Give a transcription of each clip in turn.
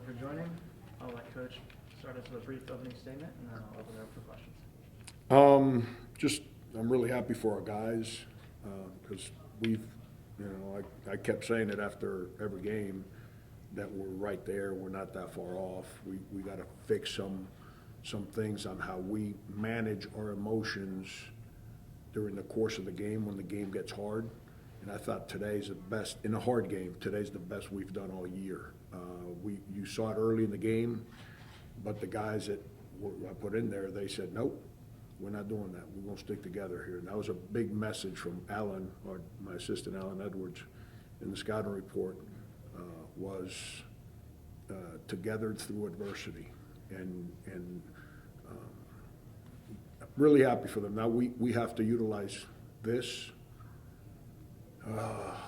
for joining. I'll let Coach start us with a brief opening statement, and then I'll open it up for questions. I'm really happy for our guys because I kept saying it after every game that we're right there. We're not that far off. We got to fix some things on how we manage our emotions during the course of the game when the game gets hard. And I thought today's the best in a hard game. Today's the best we've done all year. You saw it early in the game, but the guys that I put in there, they said, nope, we're not doing that. We're going to stick together here. And that was a big message from Alan, or my assistant, Alan Edwards, in the scouting report, was together through adversity. And I'm really happy for them. Now we have to utilize this.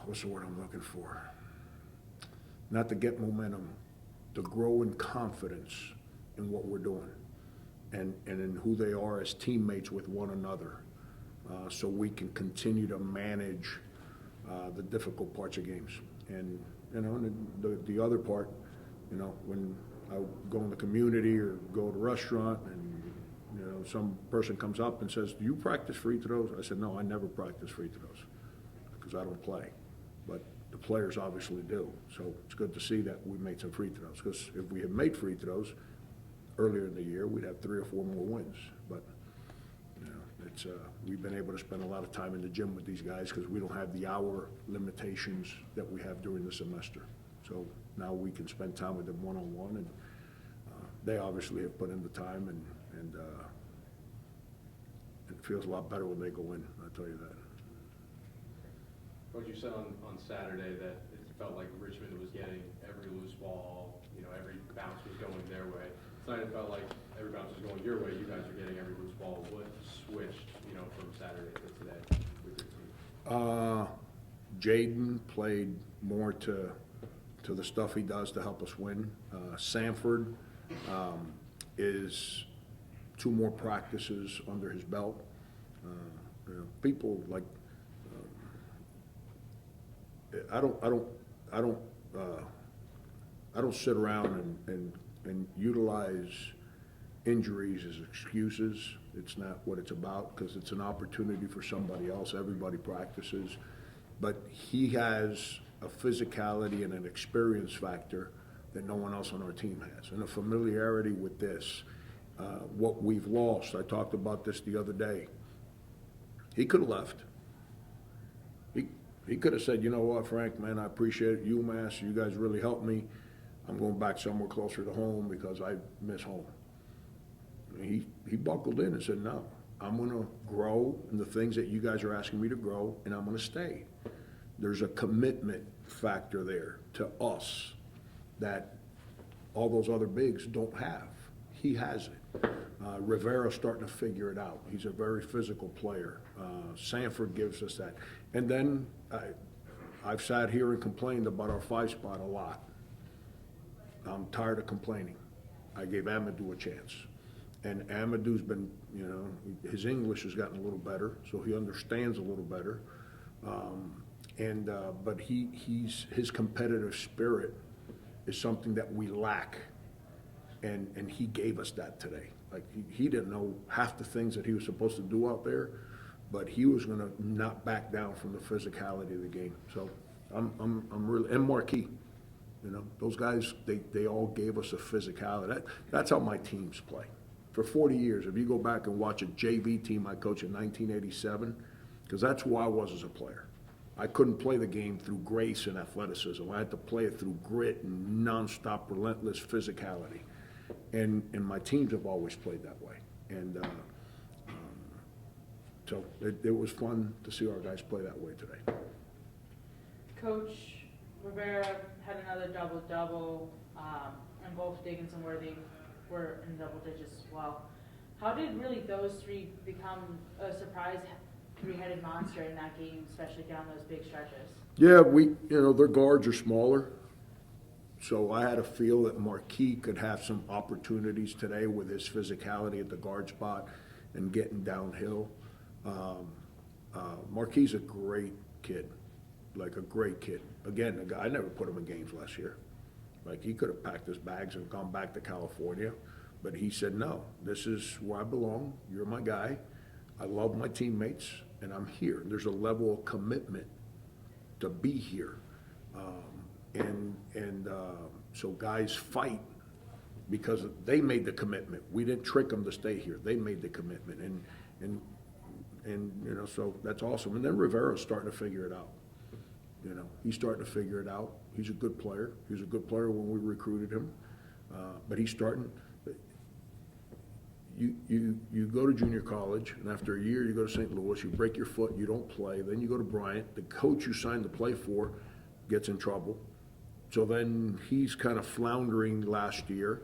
What's the word I'm looking for? Not to get momentum, to grow in confidence in what we're doing and in who they are as teammates with one another, so we can continue to manage the difficult parts of games. And the other part, when I go in the community or go to a restaurant and some person comes up and says, do you practice free throws? I said, no, I never practice free throws because I don't play, but the players obviously do. So it's good to see that we made some free throws, because if we had made free throws earlier in the year, we'd have 3 or 4 more wins. But we've been able to spend a lot of time in the gym with these guys because we don't have the hour limitations that we have during the semester. So now we can spend time with them one-on-one, and they obviously have put in the time, and it feels a lot better when they go in, I'll tell you that. Coach, you said on Saturday that it felt like Richmond was getting every loose ball, every bounce was going their way. Tonight it felt like every bounce was going your way. You guys are getting every loose ball. What switched, from Saturday to today with your team? Jaden played more to the stuff he does to help us win. Sanford is 2 more practices under his belt. People like I don't sit around and utilize injuries as excuses. It's not what it's about, because it's an opportunity for somebody else. Everybody practices, but he has a physicality and an experience factor that no one else on our team has, and a familiarity with this. What we've lost, I talked about this the other day. He could have left. He could have said, you know what, Frank, man, I appreciate it. UMass, you guys really helped me. I'm going back somewhere closer to home because I miss home. He buckled in and said, no, I'm going to grow in the things that you guys are asking me to grow, and I'm going to stay. There's a commitment factor there to us that all those other bigs don't have. He has it. Rivera's starting to figure it out. He's a very physical player. Sanford gives us that. And then I've sat here and complained about our 5 spot a lot. I'm tired of complaining. I gave Amadou a chance. And Amadou's been, his English has gotten a little better, so he understands a little better. But his competitive spirit is something that we lack. And he gave us that today. Like he didn't know half the things that he was supposed to do out there, but he was going to not back down from the physicality of the game. So I'm really, and Marquis, those guys, they all gave us a physicality. That's how my teams play. For 40 years, if you go back and watch a JV team I coached in 1987, because that's who I was as a player. I couldn't play the game through grace and athleticism. I had to play it through grit and nonstop, relentless physicality. And my teams have always played that way. And so it was fun to see our guys play that way today. Coach Rivera had another double-double, and both Diggins and Worthy were in double digits as well. How did really those 3 become a surprise 3-headed monster in that game, especially down those big stretches? Yeah, their guards are smaller. So I had a feel that Marquis could have some opportunities today with his physicality at the guard spot and getting downhill. Marquis is a great kid, like a great kid. Again, I never put him in games last year. Like, he could have packed his bags and gone back to California, but he said, no, this is where I belong. You're my guy. I love my teammates, and I'm here. There's a level of commitment to be here. So guys fight because they made the commitment. We didn't trick them to stay here. They made the commitment, and so that's awesome. And then Rivera's starting to figure it out. He's starting to figure it out. He's a good player. He was a good player when we recruited him, but he's starting. You go to junior college, and after a year you go to St. Louis, you break your foot, you don't play, then you go to Bryant, the coach you signed to play for gets in trouble. So then he's kind of floundering last year.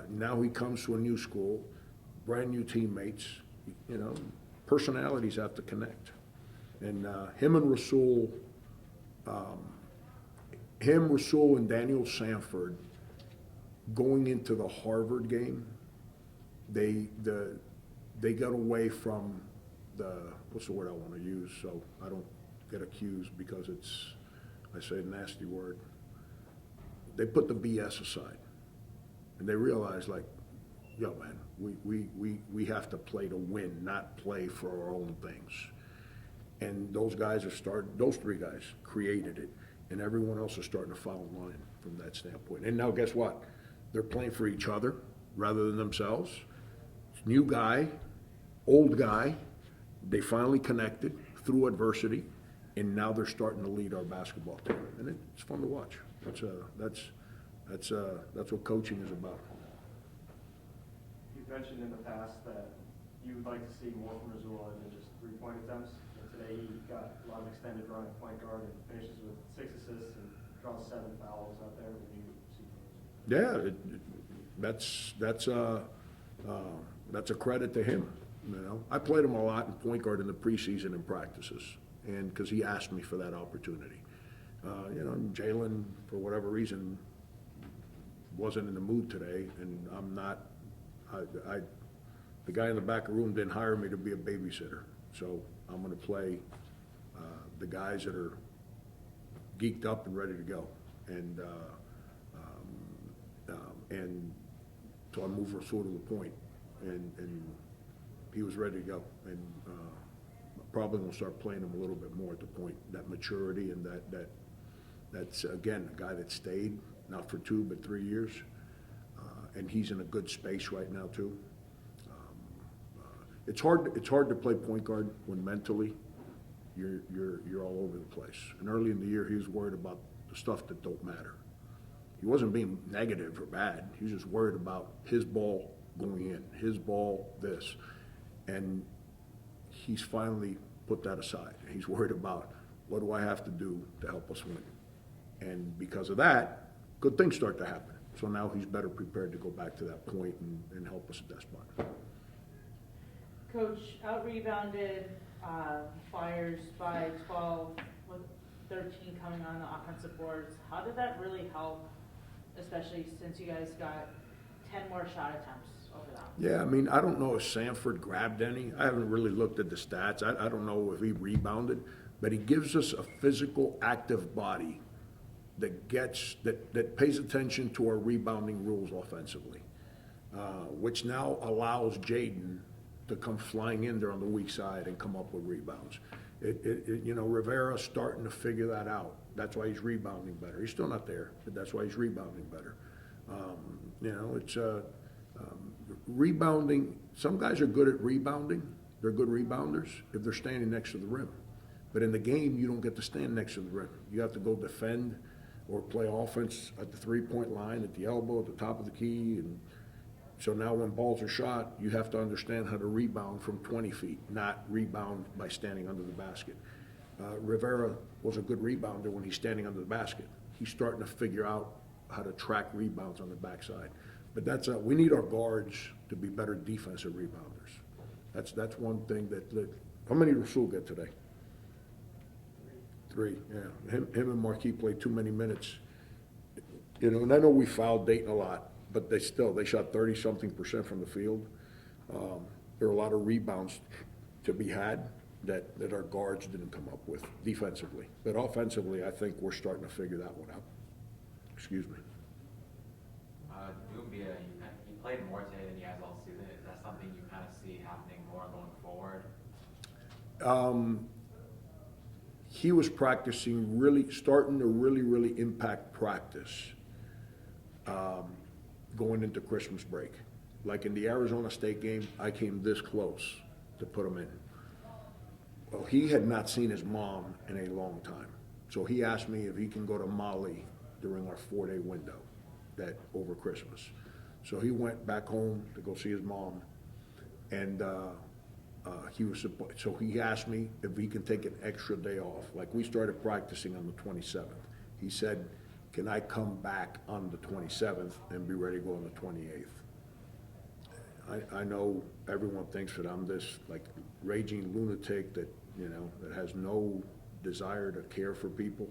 Now he comes to a new school, brand new teammates, personalities have to connect. And him, Rasul, and Daniel Sanford going into the Harvard game, they got away from what's the word I want to use so I don't get accused because I say a nasty word. They put the BS aside and they realized, like, yo man, we have to play to win, not play for our own things. And those three guys created it, and everyone else is starting to follow in line from that standpoint. And now guess what? They're playing for each other rather than themselves. New guy, old guy, they finally connected through adversity, and now they're starting to lead our basketball team, and it's fun to watch. That's what coaching is about. You've mentioned in the past that you would like to see more from Rasul than just 3-point attempts. And today he got a lot of extended run at point guard and finishes with 6 assists and draws 7 fouls out there. When you see Yeah, that's a credit to him. I played him a lot in point guard in the preseason and practices, and because he asked me for that opportunity. Jalen, for whatever reason, wasn't in the mood today, and I'm not. The guy in the back of the room didn't hire me to be a babysitter, so I'm going to play the guys that are geeked up and ready to go, and so I moved Rasul to the point, and he was ready to go, and probably going to start playing him a little bit more at the point. That maturity and that's again a guy that stayed not for 2 but 3 years, and he's in a good space right now too. It's hard to play point guard when mentally you're all over the place. And early in the year, he was worried about the stuff that don't matter. He wasn't being negative or bad. He was just worried about his ball going in, his ball this, and he's finally put that aside. He's worried about what do I have to do to help us win. And because of that, good things start to happen. So now he's better prepared to go back to that point and help us at that spot. Coach, out-rebounded Flyers by 12 with 13 coming on the offensive boards. How did that really help, especially since you guys got 10 more shot attempts over that? Yeah, I don't know if Sanford grabbed any. I haven't really looked at the stats. I don't know if he rebounded, but he gives us a physical, active body that pays attention to our rebounding rules offensively, which now allows Jaden to come flying in there on the weak side and come up with rebounds. Rivera's starting to figure that out. That's why he's rebounding better. He's still not there, but that's why he's rebounding better. It's rebounding. Some guys are good at rebounding. They're good rebounders if they're standing next to the rim. But in the game, you don't get to stand next to the rim. You have to go defend or play offense at the 3-point line, at the elbow, at the top of the key. And so now when balls are shot, you have to understand how to rebound from 20 feet, not rebound by standing under the basket. Rivera was a good rebounder when he's standing under the basket. He's starting to figure out how to track rebounds on the backside. But we need our guards to be better defensive rebounders. That's one thing that how many did Rasul get today? 3, yeah. Him and Marquis played too many minutes. And I know we fouled Dayton a lot, but they shot 30-something% from the field. There are a lot of rebounds to be had that our guards didn't come up with defensively. But offensively, I think we're starting to figure that one out. Excuse me. UMBA, you played more today than you guys all season. Is that something you kind of see happening more going forward? He was practicing really, starting to really impact practice going into Christmas break. Like in the Arizona State game, I came this close to put him in. Well, he had not seen his mom in a long time. So he asked me if he can go to Mali during our 4-day window that over Christmas. So he went back home to go see his mom, and so he asked me if he can take an extra day off. Like we started practicing on the 27th. He said, can I come back on the 27th and be ready to go on the 28th? I know everyone thinks that I'm this like raging lunatic that, you know, that has no desire to care for people.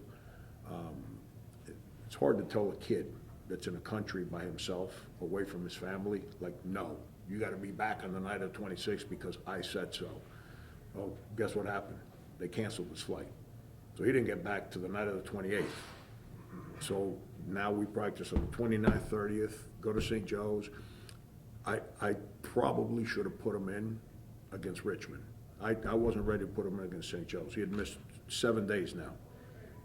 It's hard to tell a kid that's in a country by himself, away from his family, like, no, you gotta be back on the night of 26 because I said so. Well, guess what happened? They canceled his flight. So he didn't get back to the night of the 28th. So now we practice on the 29th, 30th, go to St. Joe's. I probably should have put him in against Richmond. I wasn't ready to put him in against St. Joe's. He had missed 7 days now.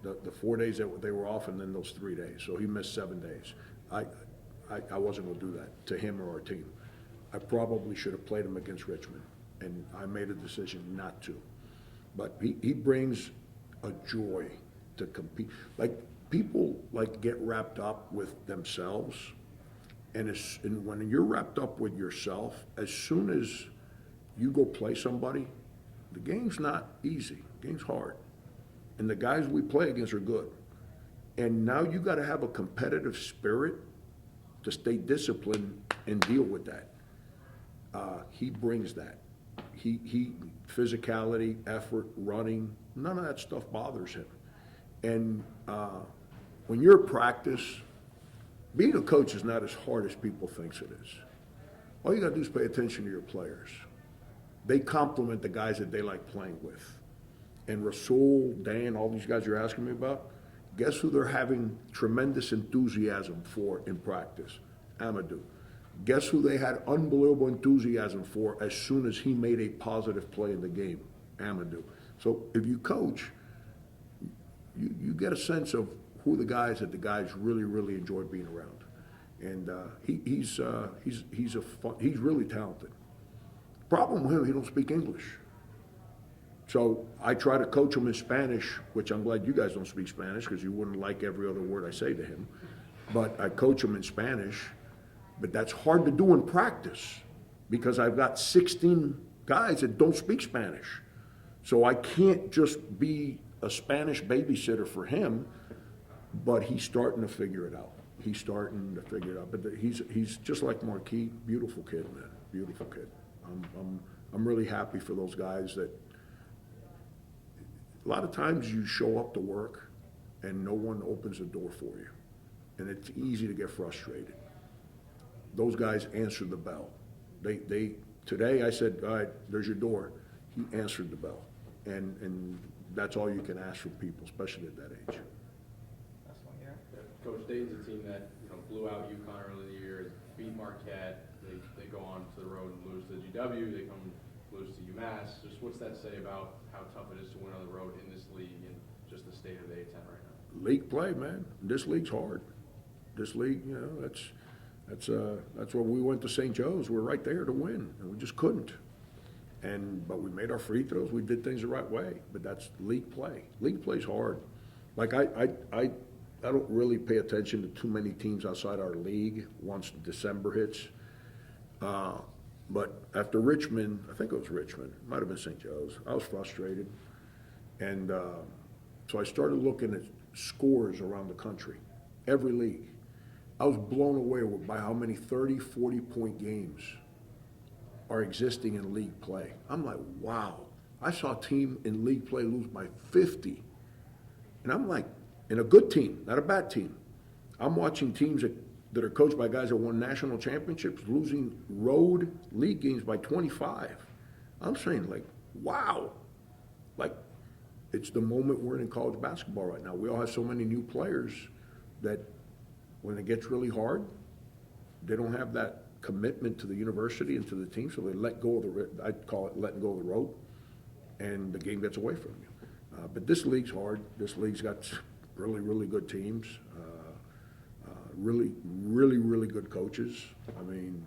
The 4 days that they were off and then those 3 days. So he missed 7 days. I wasn't gonna do that to him or our team. I probably should have played him against Richmond, and I made a decision not to. But he brings a joy to compete. Like, people like get wrapped up with themselves, and when you're wrapped up with yourself, as soon as you go play somebody, the game's not easy, the game's hard. And the guys we play against are good. And now you gotta have a competitive spirit to stay disciplined and deal with that. He brings that. He physicality, effort, running, none of that stuff bothers him. And when you're at practice, being a coach is not as hard as people think it is. All you gotta do is pay attention to your players. They complement the guys that they like playing with. And Rasul, Dan, all these guys you're asking me about, guess who they're having tremendous enthusiasm for in practice? Amadou. Guess who they had unbelievable enthusiasm for as soon as he made a positive play in the game? Amadou. So if you coach, you get a sense of who the guys that the guys really enjoy being around. And he's really talented. Problem with him, he don't speak English. So I try to coach him in Spanish, which I'm glad you guys don't speak Spanish because you wouldn't like every other word I say to him. But I coach him in Spanish, but that's hard to do in practice because I've got 16 guys that don't speak Spanish. So I can't just be a Spanish babysitter for him, but he's starting to figure it out. He's starting to figure it out. But he's just like Marquis, beautiful kid, man, beautiful kid. I'm really happy for those guys that. A lot of times you show up to work and no one opens the door for you. And it's easy to get frustrated. Those guys answered the bell. Today I said, all right, there's your door. He answered the bell. And that's all you can ask from people, especially at that age. That's one year. Yeah, Coach, Dayton's a team that, you know, blew out UConn early in the year, beat Marquette. They go on to the road and lose to GW. They come lose to UMass. Just what's that say about how tough it is to win on the road in this league and just the state of the A-10 right now? League play, man. This league's hard. This league, you know, that's where we went to St. Joe's. We're right there to win, and we just couldn't. But we made our free throws. We did things the right way. But that's league play. League play's hard. Like I don't really pay attention to too many teams outside our league once December hits. But after Richmond, I think it was Richmond, it might have been St. Joe's, I was frustrated. And so I started looking at scores around the country, every league. I was blown away by how many 30, 40-point games are existing in league play. I'm like, wow. I saw a team in league play lose by 50. And I'm like, in a good team, not a bad team. I'm watching teams that are coached by guys that won national championships, losing road league games by 25. I'm saying, like, wow. Like, it's the moment we're in college basketball right now. We all have so many new players that when it gets really hard, they don't have that commitment to the university and to the team, so they let go of I call it letting go of the rope, and the game gets away from you. But this league's hard. This league's got really, really good teams, really, really, really good coaches. I mean,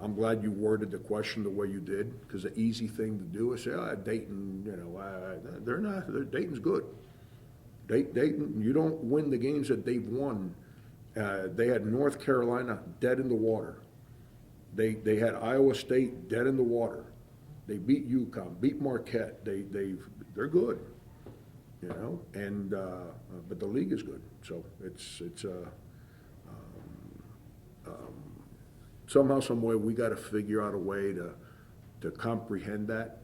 I'm glad you worded the question the way you did, because the easy thing to do is say, Dayton, they're not, Dayton's good. Dayton, you don't win the games that they've won. They had North Carolina dead in the water. They had Iowa State dead in the water. They beat UConn, beat Marquette. They're good, and but the league is good. So it's somehow, some way, we got to figure out a way to comprehend that,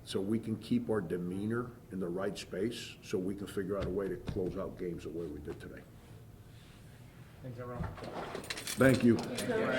so we can keep our demeanor in the right space, so we can figure out a way to close out games the way we did today. Thanks, everyone. Thank you. Thank you, Coach.